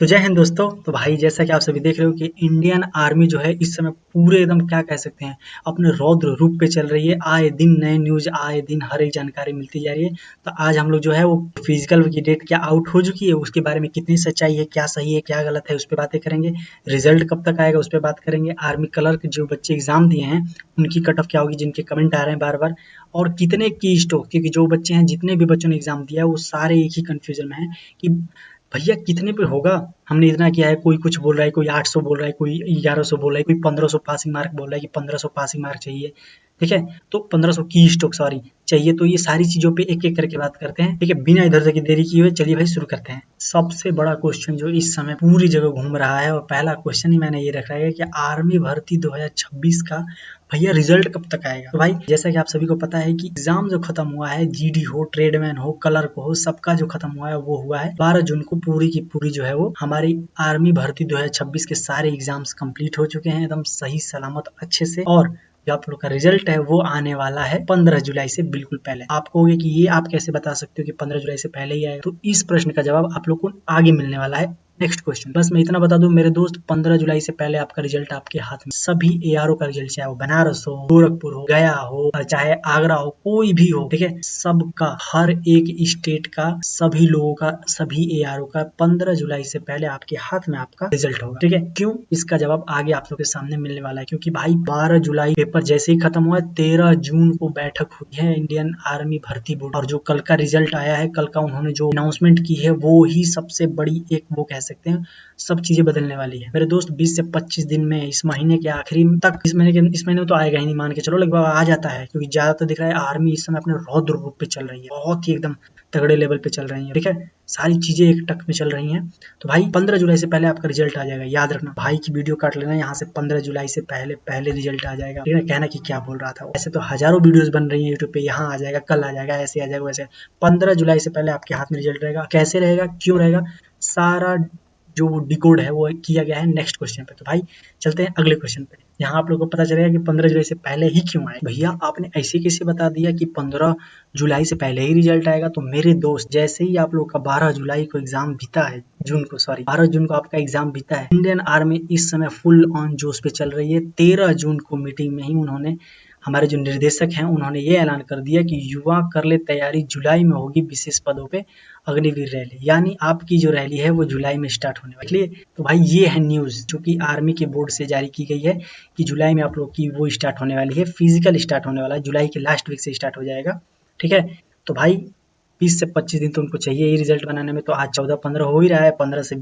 तो जय हिंद दोस्तों। तो भाई जैसा कि आप सभी देख रहे हो कि इंडियन आर्मी जो है इस समय पूरे एकदम क्या कह सकते हैं अपने रौद्र रूप पे चल रही है। आए दिन नए न्यूज, आए दिन हर एक जानकारी मिलती जा रही है। तो आज हम लोग जो है वो फिजिकल की डेट क्या आउट हो चुकी है उसके बारे में कितनी सच्चाई है, क्या सही है क्या गलत है उस पर बातें करेंगे। रिजल्ट कब तक आएगा उस पर बात करेंगे। आर्मी क्लर्क जो बच्चे एग्जाम दिए हैं उनकी कट ऑफ क्या होगी, जिनके कमेंट आ रहे हैं बार बार। और कितने की स्टॉक, क्योंकि जो बच्चे हैं जितने भी बच्चों ने एग्जाम दिया वो सारे एक ही कंफ्यूजन में है कि भैया कितने पे होगा। हमने इतना किया है, कोई कुछ बोल रहा है, कोई 800 बोल रहा है, कोई 1100 बोल रहा है, कोई 1500 पासिंग मार्क बोल रहा है कि 1500 पासिंग मार्क चाहिए। ठीक है, तो 1500 की स्टॉक सॉरी चाहिए। तो ये सारी चीजों पे एक एक करके बात करते हैं। ठीक है, बिना इधर उधर की देरी किए हुए चलिए भाई शुरू करते हैं। सबसे बड़ा क्वेश्चन जो इस समय पूरी जगह घूम रहा है और पहला क्वेश्चन ही मैंने ये रखा है कि आर्मी भर्ती 2026 का भैया रिजल्ट कब तक आएगा। तो भाई जैसा कि आप सभी को पता है कि एग्जाम जो खत्म हुआ है, जीडी हो, ट्रेडमैन हो, क्लर्क हो, सबका जो खत्म हुआ है वो हुआ है 12 जून को। पूरी की पूरी जो है वो हमारी आर्मी भर्ती 2026 के सारे एग्जाम्स कंप्लीट हो चुके हैं एकदम सही सलामत अच्छे से। और जो आप लोग का रिजल्ट है वो आने वाला है 15 जुलाई से बिल्कुल पहले। आप कहोगे कि ये आप कैसे बता सकते हो कि 15 जुलाई से पहले ही आएगा। तो इस प्रश्न का जवाब आप लोग को आगे मिलने वाला है नेक्स्ट क्वेश्चन। बस मैं इतना बता दूं मेरे दोस्त, 15 जुलाई से पहले आपका रिजल्ट आपके हाथ में। सभी एआरओ का रिजल्ट, चाहे वो बनारस हो, गोरखपुर हो, गया हो, चाहे आगरा हो, कोई भी हो, ठीक है, सबका हर एक स्टेट का सभी लोगों का सभी एआरओ का 15 जुलाई से पहले आपके हाथ में आपका रिजल्ट होगा। ठीक है, क्यों, इसका जवाब आगे आप लोग के सामने मिलने वाला है। क्योंकि भाई 12 जुलाई पेपर जैसे ही खत्म हुआ है, 13 जून को बैठक हुई है इंडियन आर्मी भर्ती बोर्ड। और जो कल का रिजल्ट आया है, कल का उन्होंने जो अनाउंसमेंट की है वो ही सबसे बड़ी एक वो कह सकते हैं सब चीजें बदलने वाली है मेरे दोस्त। 20 से 25 दिन में, इस महीने के आखिरी तक, इस महीने में तो आएगा ही नहीं, मान के चलो लगभग आ जाता है। क्योंकि ज्यादातर दिख रहा है आर्मी इस समय अपने रौद्र रूप पे चल रही है, बहुत ही एकदम तगड़े लेवल पे चल रही है। ठीक है, सारी चीजें एक टक में चल रही हैं। तो भाई 15 जुलाई से पहले आपका रिजल्ट आ जाएगा, याद रखना। भाई की वीडियो काट लेना यहाँ से, 15 जुलाई से पहले पहले रिजल्ट आ जाएगा। ठीक है, कहना कि क्या बोल रहा था। ऐसे तो हजारों वीडियोस बन रही है यूट्यूब पे, यहाँ आ जाएगा, कल आ जाएगा, ऐसे आ जाएगा वैसे। 15 जुलाई से पहले आपके हाथ में रिजल्ट रहेगा। कैसे रहेगा, क्यों रहेगा, सारा जो डिकोड है वो किया गया है नेक्स्ट क्वेश्चन पे। तो भाई चलते हैं अगले क्वेश्चन पे। यहाँ आप लोगों को पता चलेगा कि 15 जुलाई से पहले ही क्यों आए। भैया आपने ऐसे कैसे बता दिया कि 15 जुलाई से पहले ही रिजल्ट आएगा। तो मेरे दोस्त, जैसे ही आप लोग का 12 जुलाई को एग्जाम बीता है, जून को सॉरी 12 जून को आपका एग्जाम बीता है, इंडियन आर्मी इस समय फुल ऑन जोश पे चल रही है। 13 जून को मीटिंग में ही उन्होंने, हमारे जो निर्देशक हैं, उन्होंने ये ऐलान कर दिया कि युवा कर ले तैयारी, जुलाई में होगी विशेष पदों पे अग्निवीर रैली। यानी आपकी जो रैली है वो जुलाई में स्टार्ट होने वाली है। तो भाई ये है न्यूज जो कि आर्मी के बोर्ड से जारी की गई है कि जुलाई में आप लोग की वो स्टार्ट होने वाली है, फिजिकल स्टार्ट होने वाला है, जुलाई के लास्ट वीक से स्टार्ट हो जाएगा। ठीक है, तो भाई 20 से 25 दिन तो उनको चाहिए ही रिजल्ट बनाने में। तो आज 14-15 हो ही रहा है, 15 से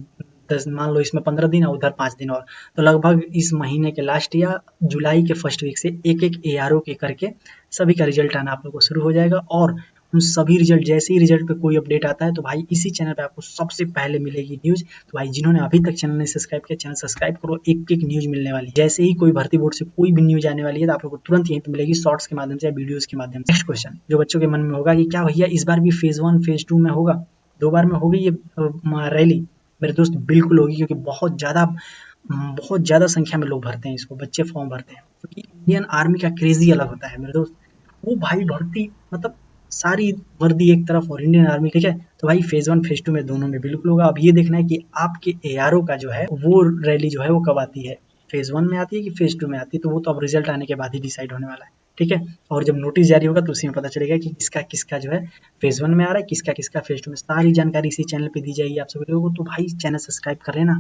10 मान लो, इसमें 15 दिन और उधर 5 दिन और, तो लगभग इस महीने के लास्ट या जुलाई के फर्स्ट वीक से एक एक एआरओ के करके सभी का रिजल्ट आना आप लोग को शुरू हो जाएगा। और उन सभी रिजल्ट, जैसे ही रिजल्ट पे कोई अपडेट आता है तो भाई इसी चैनल पे आपको सबसे पहले मिलेगी न्यूज। तो भाई जिन्होंने अभी तक चैनल नहीं सब्सक्राइब किया, चैनल सब्सक्राइब करो, एक एक न्यूज मिलने वाली है। जैसे ही कोई भर्ती बोर्ड से कोई भी न्यूज आने वाली है तो आप लोग को तुरंत यहीं पे मिलेगी, शॉर्ट्स के माध्यम से या वीडियोस के माध्यम से। नेक्स्ट क्वेश्चन जो बच्चों के मन में होगा कि क्या भैया इस बार भी फेज 1 फेज 2 में होगा, 2 बार में होगी ये रैली। मेरे दोस्त बिल्कुल होगी, क्योंकि बहुत ज़्यादा संख्या में लोग भरते हैं इसको, बच्चे फॉर्म भरते हैं। क्योंकि इंडियन आर्मी का क्रेज़ ही अलग होता है मेरे दोस्त। वो भाई भर्ती मतलब सारी वर्दी एक तरफ और इंडियन आर्मी, ठीक है। तो भाई फेज़ 1 फेज़ 2 में दोनों में बिल्कुल होगा। अब ये देखना है कि आपके एआरओ का जो है वो रैली जो है वो कब आती है, फेज़ 1 में आती है कि फेज़ 2 में आती है, तो वो तो अब रिजल्ट आने के बाद ही डिसाइड होने वाला है। ठीक है, और जब नोटिस जारी होगा तो उसी में पता चलेगा कि किसका जो है फेज़ 1 में आ रहा है, किसका फेज़ 2 में। सारी जानकारी इसी चैनल पे दी जाएगी आप सभी लोगों को। तो भाई चैनल सब्सक्राइब कर लेना।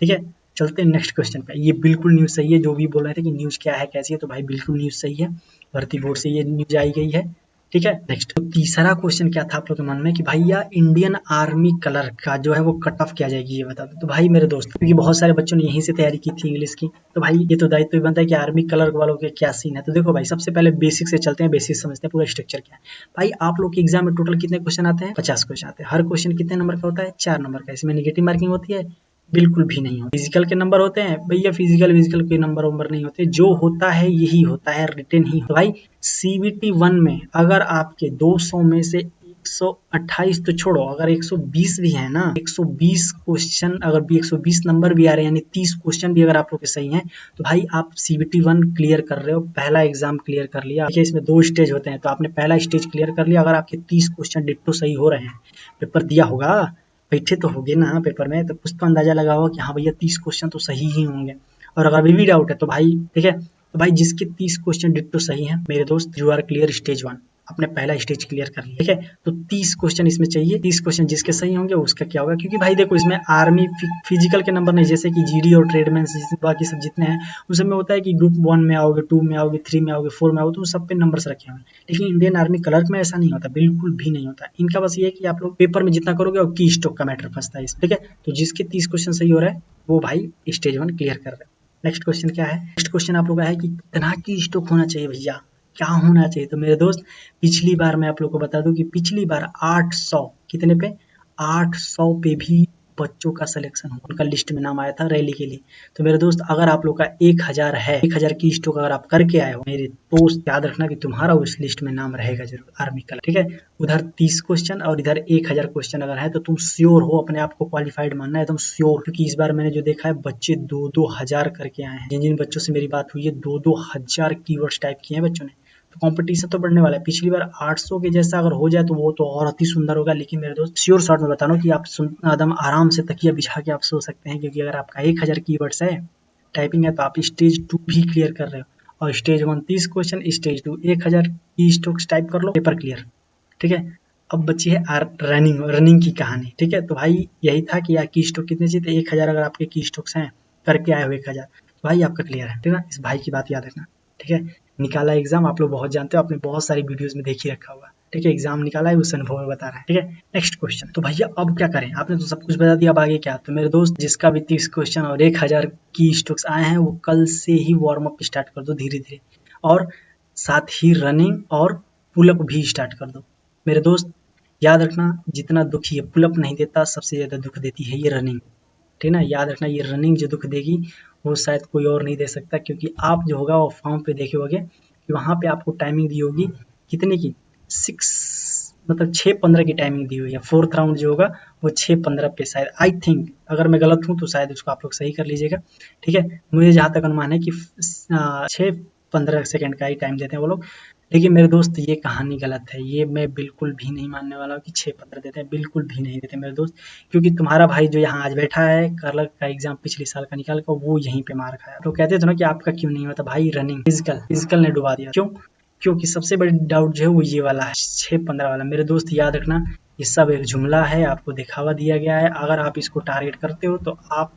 ठीक है, चलते हैं नेक्स्ट क्वेश्चन पे। ये बिल्कुल न्यूज़ सही है, जो भी बोल रहे थे कि न्यूज़ क्या है कैसी है, तो भाई बिल्कुल न्यूज़ सही है, भर्ती बोर्ड से ये न्यूज़ आई गई है। ठीक है, नेक्स्ट तो तीसरा क्वेश्चन क्या था आप लोग के मन में कि भैया इंडियन आर्मी क्लर्क का जो है वो कट ऑफ क्या जाएगी, ये बता दो। तो भाई मेरे दोस्त, क्योंकि बहुत सारे बच्चों ने यहीं से तैयारी की थी इंग्लिश की, तो भाई ये तो दायित्व बनता है कि आर्मी क्लर्क वालों के क्या सीन है। तो देखो भाई, सबसे पहले बेसिक से चलते हैं, बेसिक समझते हैं पूरा स्ट्रक्चर क्या है। भाई आप लोग के एग्जाम में टोटल कितने क्वेश्चन आते हैं, 50 क्वेश्चन आते हैं। हर क्वेश्चन कितने नंबर का होता है, 4 नंबर का। इसमें नेगेटिव मार्किंग होती है, बिल्कुल भी नहीं होती। फिजिकल के नंबर होते हैं भैया, फिजिकल के नंबर नहीं होते, जो होता है यही होता है, रिटन ही। तो भाई सीबीटी 1 में अगर आपके 200 में से 128 तो छोड़ो, अगर 120 भी है ना, 120 क्वेश्चन अगर भी 120 नंबर भी आ रहे हैं, यानी 30 क्वेश्चन भी अगर आप लोग के सही हैं, तो भाई आप सीबीटी 1 क्लियर कर रहे हो, पहला एग्जाम क्लियर कर लिया। देखिए इसमें 2 स्टेज होते हैं, तो आपने पहला स्टेज क्लियर कर लिया। अगर आपके 30 क्वेश्चन डिट्टो सही हो रहे हैं, पेपर दिया होगा, बैठे तो होगे ना पेपर में, तो कुछ तो अंदाजा लगाओ कि हाँ भैया 30 क्वेश्चन तो सही ही होंगे। और अगर अभी भी डाउट है तो भाई ठीक है, तो भाई जिसके 30 क्वेश्चन डिट्टो सही हैं मेरे दोस्त, यू आर क्लियर स्टेज 1, आपने पहला स्टेज क्लियर कर लिया। ठीक है, तो 30 क्वेश्चन इसमें चाहिए, 30 क्वेश्चन जिसके सही होंगे उसका क्या होगा, क्योंकि भाई देखो इसमें आर्मी फिजिकल के नंबर नहीं, जैसे कि जीडी और ट्रेडमैन बाकी सब जितने हैं उस सब में होता है कि ग्रुप 1 में आओगे, 2 में आओगे, 3 में आओगे, 4 में आओगे, तो उस सब पे नंबर्स रखे हुए हैं। लेकिन इंडियन आर्मी क्लर्क में ऐसा नहीं होता, बिल्कुल भी नहीं होता। इनका बस ये है कि आप लोग पेपर में जितना करोगे और की स्टॉक का मैटर फंसता है इसमें। ठीक है, तो जिसके 30 क्वेश्चन सही हो रहा है वो भाई स्टेज 1 क्लियर कर रहे हैं। नेक्स्ट क्वेश्चन क्या है, नेक्स्ट क्वेश्चन आप लोग का है कि कितना की स्टॉक होना चाहिए भैया, क्या होना चाहिए। तो मेरे दोस्त पिछली बार मैं आप लोग को बता दूं कि पिछली बार 800 कितने पे, 800 पे भी बच्चों का सिलेक्शन हुआ, उनका लिस्ट में नाम आया था रैली के लिए। तो मेरे दोस्त अगर आप लोग का 1000 है, 1000 की स्टॉक अगर आप करके आए हो मेरे दोस्त, याद रखना कि तुम्हारा उस लिस्ट में नाम रहेगा जरूर आर्मी का। ठीक है, उधर 30 क्वेश्चन और इधर 1000 क्वेश्चन अगर है तो तुम श्योर हो, अपने आप को क्वालिफाइड मानना है एकदम श्योर, क्योंकि इस बार मैंने जो देखा है बच्चे 2-2 हजार करके आए हैं। जिन जिन बच्चों से मेरी बात हुई है 2-2 हजार कीवर्ड्स टाइप किए हैं बच्चों ने। तो कंपटीशन तो बढ़ने वाला है। पिछली बार 800 के जैसा अगर हो जाए तो वो तो और अति सुंदर होगा। लेकिन मेरे दोस्त श्योर शॉट में बता रहा हूँ कि आप एकदम आराम से तकिया बिछा के आप सो सकते हैं, क्योंकि अगर आपका 1000 कीवर्ड्स है टाइपिंग है तो आप स्टेज 2 भी क्लियर कर रहे हो। और स्टेज 1 30 क्वेश्चन, स्टेज 2 1000 की स्ट्रोक्स टाइप कर लो, पेपर क्लियर। ठीक है, अब बची है रनिंग की कहानी। ठीक है, तो भाई यही था कि यार की स्ट्रोक कितने चाहिए थे, 1000 अगर आपके की स्ट्रोक्स हैं करके आए हो 1000 तो भाई आपका क्लियर है। ठीक है ना, इस भाई की बात याद रखना। ठीक है, निकाला एग्जाम आप लोग बहुत जानते हो, आपने बहुत सारी वीडियोस में देख ही रखा होगा। ठीक है, एग्जाम निकाला है उस अनुभव में बता रहा है। ठीक है, नेक्स्ट क्वेश्चन। तो भैया अब क्या करें, आपने तो सब कुछ बता दिया, अब आगे क्या। तो मेरे दोस्त जिसका भी 30 क्वेश्चन और 1000 की स्ट्रोक्स आए हैं वो कल से ही वार्म अप स्टार्ट कर दो धीरे धीरे, और साथ ही रनिंग और पुलअप भी स्टार्ट कर दो। मेरे दोस्त याद रखना, जितना दुख ये पुलअप नहीं देता, सबसे ज्यादा दुख देती है ये रनिंग। ठीक है ना, याद रखना ये रनिंग जो दुख देगी वो शायद कोई और नहीं दे सकता, क्योंकि आप जो होगा वो फॉर्म पे देखे होगे कि वहाँ पे आपको टाइमिंग दी होगी कितने की, 6:15 की टाइमिंग दी हुई है। 4th राउंड जो होगा वो 6:15 पे शायद, आई थिंक, अगर मैं गलत हूँ तो शायद उसको आप लोग सही कर लीजिएगा। ठीक है, मुझे जहाँ तक अनुमान है कि 6:15 सेकेंड का ही टाइम देते हैं वो लोग। लेकिन मेरे दोस्त ये कहानी गलत है, ये मैं बिल्कुल भी नहीं मानने वाला हूँ कि 6:15 देते हैं, बिल्कुल भी नहीं देते मेरे दोस्त। क्योंकि तुम्हारा भाई जो यहाँ आज बैठा है क्लर्क का एग्जाम पिछले साल का निकाल कर वो यहीं पे मार खाया। तो कहते थे ना कि आपका क्यों नहीं होता, भाई रनिंग फिजिकल ने डुबा दिया। क्यों, क्योंकि सबसे बड़ी डाउट जो है वो ये वाला है 6:15 वाला। मेरे दोस्त याद रखना ये सब एक जुमला है, आपको दिखावा दिया गया है। अगर आप इसको टारगेट करते हो तो आप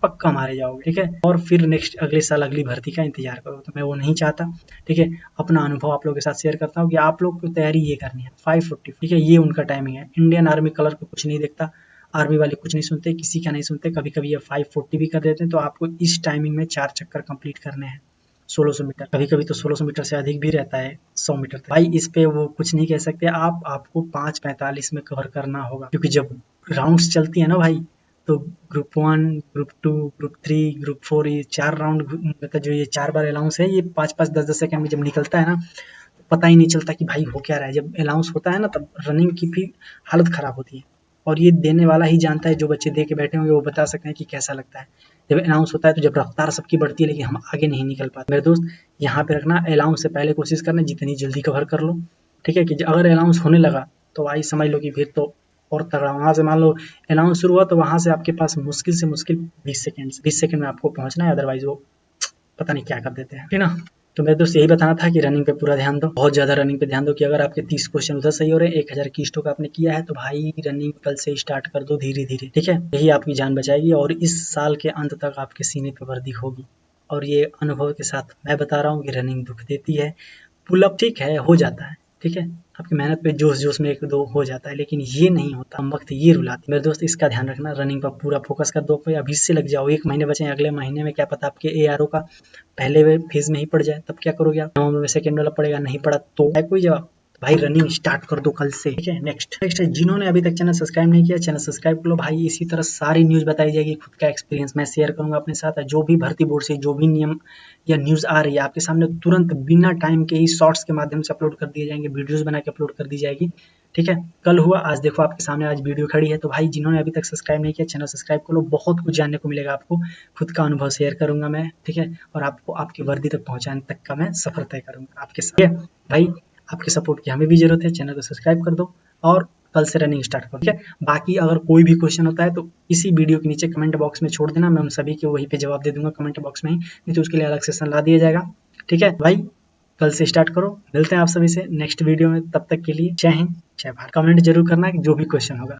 पक्का मारे जाओगे। ठीक है, और फिर नेक्स्ट अगले साल अगली भर्ती का इंतजार करो, तो मैं वो नहीं चाहता। ठीक है, अपना अनुभव आप लोगों के साथ शेयर करता हूँ कि आप लोग को तैयारी ये करनी है 540। ठीक है, ये उनका टाइमिंग है। इंडियन आर्मी कलर को कुछ नहीं देखता, आर्मी वाले कुछ नहीं सुनते, किसी का नहीं सुनते। कभी कभी ये 540 भी कर देते हैं। तो आपको इस टाइमिंग में 4 चक्कर कंप्लीट करने हैं 1600 मीटर, कभी कभी तो 1600 मीटर से अधिक भी रहता है, 100 मीटर तक। भाई इस पे वो कुछ नहीं कह सकते, आपको 5:45 में कवर करना होगा। क्योंकि जब राउंड्स चलती है ना भाई, तो ग्रुप 1, ग्रुप 2, ग्रुप 3, ग्रुप 4, ये 4 राउंड, मतलब जो ये 4 बार अलाउंस है, ये 5-5, 10-10 सेकंड में जब निकलता है ना, तो पता ही नहीं चलता कि भाई हो क्या रहा है। जब अलाउंस होता है ना तब रनिंग की भी हालत खराब होती है, और ये देने वाला ही जानता है। जो बच्चे दे के बैठे होंगे वो बता सकते हैं कि कैसा लगता है। जब अनाउंस होता है तो जब रफ्तार सबकी बढ़ती है लेकिन हम आगे नहीं निकल पाते। मेरे दोस्त यहाँ पे रखना, अलाउंस से पहले कोशिश करना जितनी जल्दी कवर कर लो। ठीक है, कि अगर अलाउंस होने लगा तो भाई समझ लो कि फिर तो और तगड़ा। वहाँ से मान लो अनाउंस शुरू हुआ तो वहाँ से आपके पास मुश्किल से मुश्किल 20 सेकंड में आपको पहुँचना है, अदरवाइज वो पता नहीं क्या कर देते हैं। ठीक है ना, तो मेरे दोस्त यही बताना था कि रनिंग पे पूरा ध्यान दो, बहुत ज़्यादा रनिंग पे ध्यान दो। कि अगर आपके 30 क्वेश्चन उधर सही हो रहे हैं, 1000 की स्टॉक आपने किया है, तो भाई रनिंग कल से स्टार्ट कर दो धीरे धीरे। ठीक है, यही आपकी जान बचाएगी और इस साल के अंत तक आपके सीने पे वर्दी होगी। और ये अनुभव के साथ मैं बता रहा हूँ कि रनिंग दुख देती है। पुलअप ठीक है, हो जाता है। ठीक है, आपकी मेहनत पे जोश जोश में 1-2 हो जाता है, लेकिन ये नहीं होता, हम वक्त ये रुलाती। मेरे दोस्त इसका ध्यान रखना, रनिंग पर पूरा फोकस कर दो। अभी से लग जाओ, 1 महीने बचे, अगले महीने में क्या पता आपके एआरओ का पहले फेज में ही पड़ जाए, तब क्या करोगे आप। नवंबर में सेकेंड वाला पड़ेगा, नहीं पड़ा तो है कोई जवाब। भाई रनिंग स्टार्ट कर दो कल से। ठीक है, नेक्स्ट है जिन्होंने अभी तक चैनल सब्सक्राइब नहीं किया, चैनल सब्सक्राइब कर लो भाई। इसी तरह सारी न्यूज बताई जाएगी, खुद का एक्सपीरियंस मैं शेयर करूंगा अपने साथ। जो भी भर्ती बोर्ड से जो भी नियम या न्यूज आ रही है आपके सामने तुरंत बिना टाइम के ही शॉर्ट्स के माध्यम से अपलोड कर दिए जाएंगे, वीडियोस बना के अपलोड कर दी जाएगी। ठीक है, कल हुआ आज देखो आपके सामने आज वीडियो खड़ी है। तो भाई जिन्होंने अभी तक सब्सक्राइब नहीं किया, चैनल सब्सक्राइब कर लो, बहुत कुछ जानने को मिलेगा आपको। खुद का अनुभव शेयर करूंगा मैं। ठीक है, और आपको आपकी वर्दी तक पहुंचाने तक का मैं सफर तय करूंगा आपके साथ। भाई आपके सपोर्ट की हमें भी जरूरत है, चैनल को सब्सक्राइब कर दो और कल से रनिंग स्टार्ट करो, ठीक है। बाकी अगर कोई भी क्वेश्चन होता है तो इसी वीडियो के नीचे कमेंट बॉक्स में छोड़ देना, मैं उन सभी के वहीं पे जवाब दे दूंगा कमेंट बॉक्स में ही, नहीं तो उसके लिए अलग सेशन ला दिया जाएगा, ठीक है भाई। कल से स्टार्ट करो, मिलते हैं आप सभी से नेक्स्ट वीडियो में, तब तक के लिए जय हिंद जय भारत। कमेंट जरूर करना जो भी क्वेश्चन होगा।